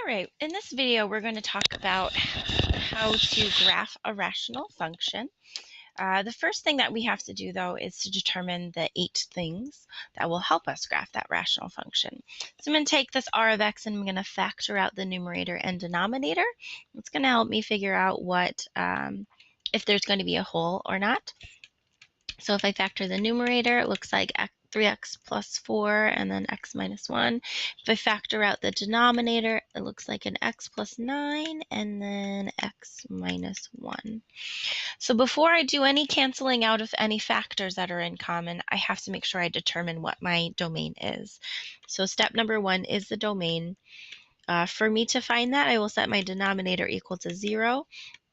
All right, in this video, we're going to talk about how to graph a rational function. The first thing that we have to do, though, is to determine the 8 things that will help us graph that rational function. So I'm going to take this r of x and I'm going to factor out the numerator and denominator. It's going to help me figure out what, if there's going to be a whole or not. So if I factor the numerator, it looks like 3x plus 4 and then x minus 1. If I factor out the denominator, it looks like an x plus 9 and then x minus 1. So before I do any canceling out of any factors that are in common, I have to make sure I determine what my domain is. So step number 1 is the domain. For me to find that, I will set my denominator equal to 0.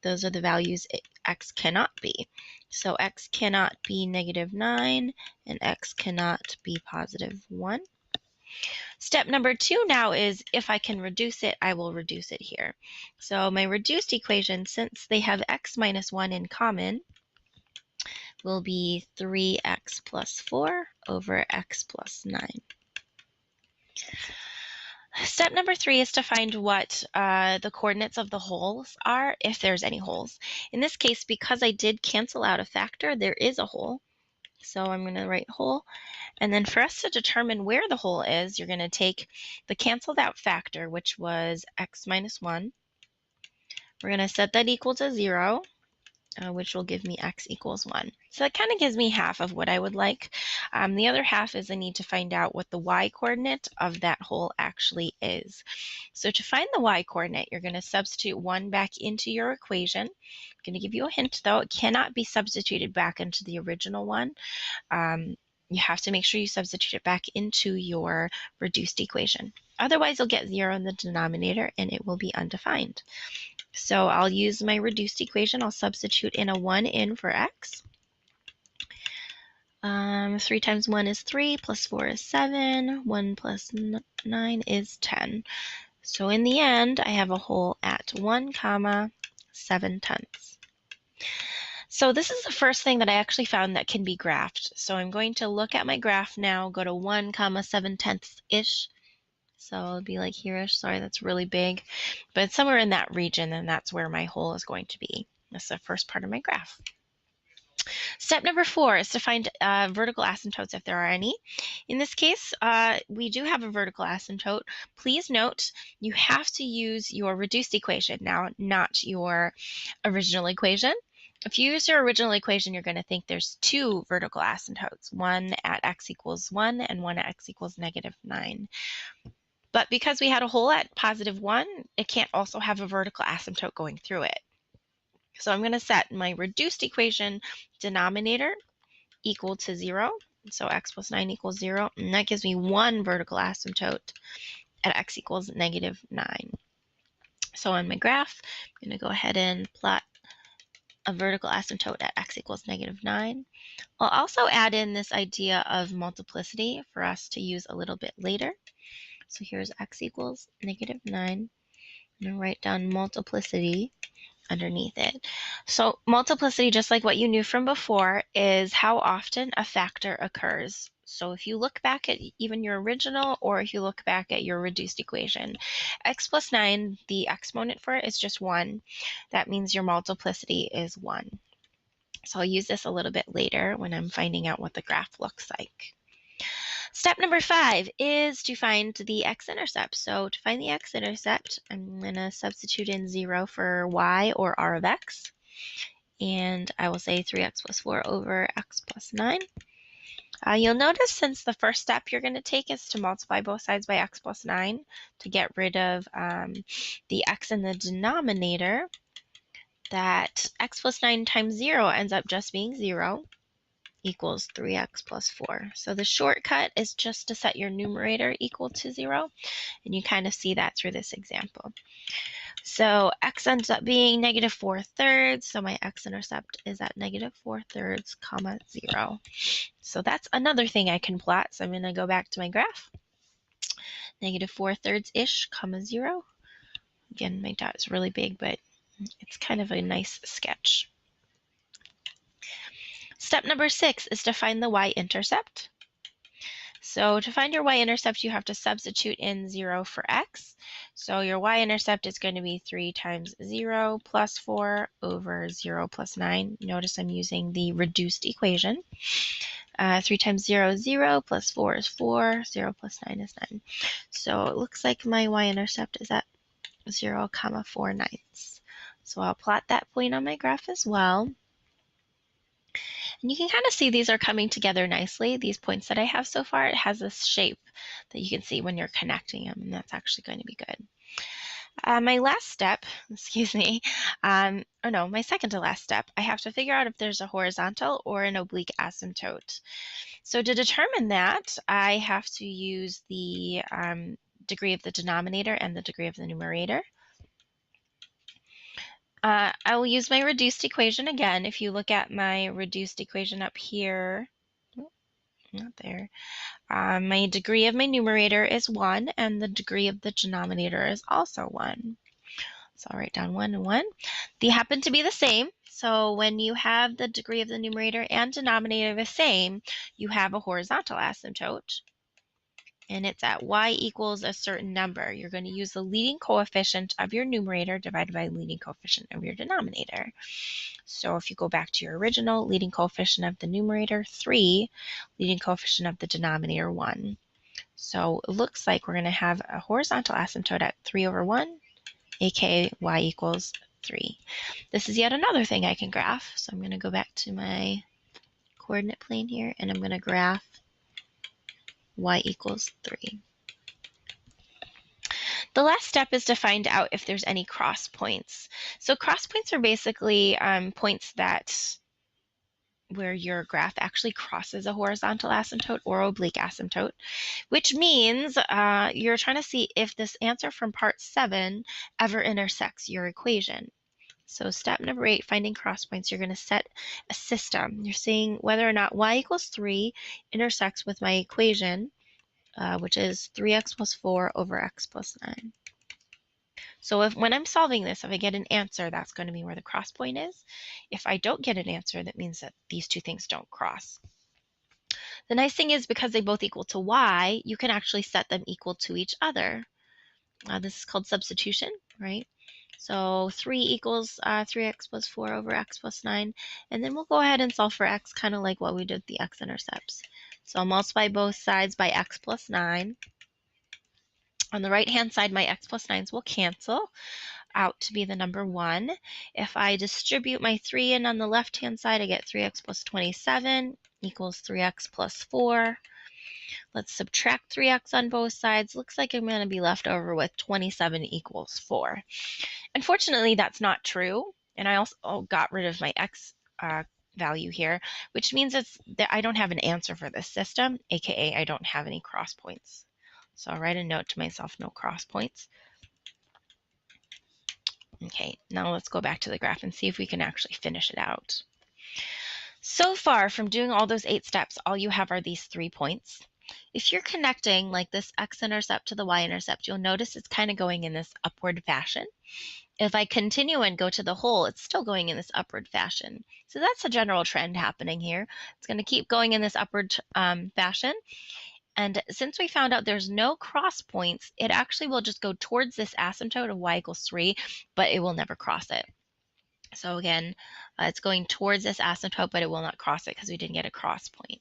Those are the values x cannot be. So x cannot be negative 9 and x cannot be positive 1. Step number 2 now is if I can reduce it, I will reduce it here. So my reduced equation, since they have x minus 1 in common, will be 3x plus 4 over x plus 9. Step number 3 is to find what the coordinates of the holes are, if there's any holes. In this case, because I did cancel out a factor, there is a hole. So I'm going to write hole. And then for us to determine where the hole is, you're going to take the canceled out factor, which was x minus 1. We're going to set that equal to 0. Which will give me x equals 1. So that kind of gives me half of what I would like. The other half is I need to find out what the y-coordinate of that hole actually is. So to find the y-coordinate, you're going to substitute 1 back into your equation. I'm going to give you a hint, though. It cannot be substituted back into the original one. You have to make sure you substitute it back into your reduced equation. Otherwise, you'll get 0 in the denominator, and it will be undefined. So I'll use my reduced equation. I'll substitute in a 1 in for x. 3 times 1 is 3, plus 4 is 7, 1 plus 9 is 10. So in the end, I have a hole at 1 comma 7 tenths. So this is the first thing that I actually found that can be graphed. So I'm going to look at my graph now, go to 1 comma 7 tenths-ish. So it'll be like here-ish. Sorry, that's really big. But somewhere in that region, and that's where my hole is going to be. That's the first part of my graph. Step number 4 is to find vertical asymptotes if there are any. In this case, we do have a vertical asymptote. Please note, you have to use your reduced equation now, not your original equation. If you use your original equation, you're going to think there's 2 vertical asymptotes, one at x equals 1 and one at x equals negative 9. But because we had a hole at positive 1, it can't also have a vertical asymptote going through it. So I'm going to set my reduced equation denominator equal to 0. So x plus 9 equals 0. And that gives me 1 vertical asymptote at x equals negative 9. So on my graph, I'm going to go ahead and plot a vertical asymptote at x equals negative 9. I'll also add in this idea of multiplicity for us to use a little bit later. So here's x equals negative 9. I'm going to write down multiplicity underneath it. So multiplicity, just like what you knew from before, is how often a factor occurs. So if you look back at even your original, or if you look back at your reduced equation, x plus 9, the exponent for it is just 1. That means your multiplicity is 1. So I'll use this a little bit later when I'm finding out what the graph looks like. Step number 5 is to find the x-intercept. So to find the x-intercept, I'm going to substitute in 0 for y or r of x. And I will say 3x plus 4 over x plus 9. You'll notice since the first step you're going to take is to multiply both sides by x plus 9 to get rid of the x in the denominator, that x plus 9 times 0 ends up just being 0. Equals 3x plus 4. So the shortcut is just to set your numerator equal to 0, and you kind of see that through this example. So x ends up being negative 4/3, so my x-intercept is at negative 4/3 comma 0. So that's another thing I can plot. So I'm going to go back to my graph. Negative 4/3-ish comma 0. Again, my dot is really big, but it's kind of a nice sketch. Step number 6 is to find the y-intercept. So to find your y-intercept, you have to substitute in 0 for x. So your y-intercept is going to be 3 times 0 plus 4 over 0 plus 9. Notice I'm using the reduced equation. 3 times 0 is 0, plus 4 is 4, 0 plus 9 is 9. So it looks like my y-intercept is at 0, 4 ninths. So I'll plot that point on my graph as well. And you can kind of see these are coming together nicely. These points that I have so far, it has this shape that you can see when you're connecting them, and that's actually going to be good. My last step, excuse me, my second to last step, I have to figure out if there's a horizontal or an oblique asymptote. So to determine that, I have to use the degree of the denominator and the degree of the numerator. I will use my reduced equation again. If you look at my reduced equation up here, not there, my degree of my numerator is 1, and the degree of the denominator is also 1. So I'll write down 1 and 1. They happen to be the same. So when you have the degree of the numerator and denominator the same, you have a horizontal asymptote. And it's at y equals a certain number. You're going to use the leading coefficient of your numerator divided by the leading coefficient of your denominator. So if you go back to your original, leading coefficient of the numerator, 3, leading coefficient of the denominator, 1. So it looks like we're going to have a horizontal asymptote at 3 over 1, aka y equals 3. This is yet another thing I can graph. So I'm going to go back to my coordinate plane here, and I'm going to graph y equals 3. The last step is to find out if there's any cross points. So cross points are basically points where your graph actually crosses a horizontal asymptote or oblique asymptote, which means you're trying to see if this answer from part 7 ever intersects your equation. So step number 8, finding cross points, you're going to set a system. You're seeing whether or not y equals 3 intersects with my equation, which is 3x plus 4 over x plus 9. So when I'm solving this, if I get an answer, that's going to be where the cross point is. If I don't get an answer, that means that these two things don't cross. The nice thing is, because they both equal to y, you can actually set them equal to each other. This is called substitution, right? So 3 equals 3x plus 4 over x plus 9. And then we'll go ahead and solve for x, kind of like what we did with the x-intercepts. So I'll multiply both sides by x plus 9. On the right-hand side, my x plus 9s will cancel out to be the number 1. If I distribute my 3 in on the left-hand side, I get 3x plus 27 equals 3x plus 4. Let's subtract 3x on both sides. Looks like I'm going to be left over with 27 equals 4. Unfortunately, that's not true. And I also got rid of my x value here, which means that I don't have an answer for this system, aka I don't have any cross points. So I'll write a note to myself, no cross points. Okay, now let's go back to the graph and see if we can actually finish it out. So far from doing all those 8 steps, all you have are these 3 points. If you're connecting like this x-intercept to the y-intercept, you'll notice it's kind of going in this upward fashion. If I continue and go to the hole, it's still going in this upward fashion. So that's a general trend happening here. It's going to keep going in this upward fashion. And since we found out there's no cross points, it actually will just go towards this asymptote of y equals 3, but it will never cross it. So again, it's going towards this asymptote, but it will not cross it because we didn't get a cross point.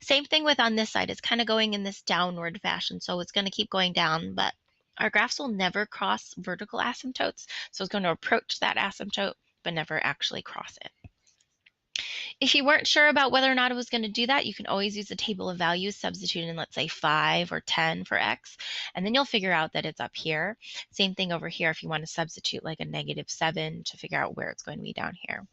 Same thing with on this side. It's kind of going in this downward fashion, so it's going to keep going down, but our graphs will never cross vertical asymptotes, so it's going to approach that asymptote, but never actually cross it. If you weren't sure about whether or not it was going to do that, you can always use the table of values, substitute in, let's say, 5 or 10 for x, and then you'll figure out that it's up here. Same thing over here if you want to substitute like a -7 to figure out where it's going to be down here.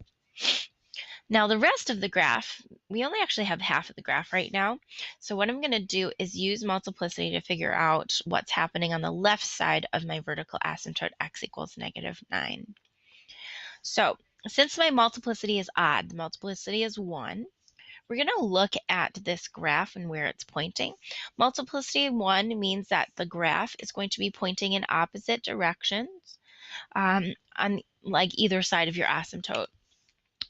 Now the rest of the graph, we only actually have half of the graph right now. So what I'm going to do is use multiplicity to figure out what's happening on the left side of my vertical asymptote x equals -9. So since my multiplicity is odd, the multiplicity is 1, we're going to look at this graph and where it's pointing. Multiplicity 1 means that the graph is going to be pointing in opposite directions on like either side of your asymptote.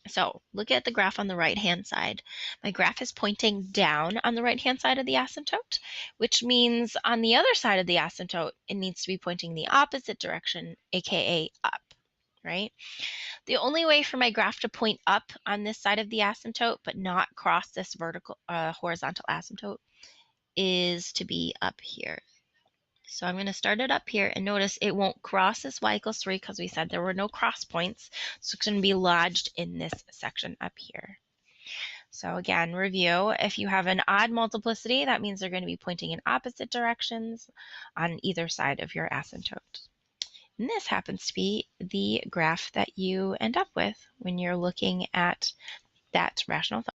So look at the graph on the right-hand side. My graph is pointing down on the right-hand side of the asymptote, which means on the other side of the asymptote, it needs to be pointing the opposite direction, aka up, right? The only way for my graph to point up on this side of the asymptote, but not cross this horizontal asymptote, is to be up here. So I'm going to start it up here, and notice it won't cross this y equals 3 because we said there were no cross points. So it's going to be lodged in this section up here. So again, review. If you have an odd multiplicity, that means they're going to be pointing in opposite directions on either side of your asymptote. And this happens to be the graph that you end up with when you're looking at that rational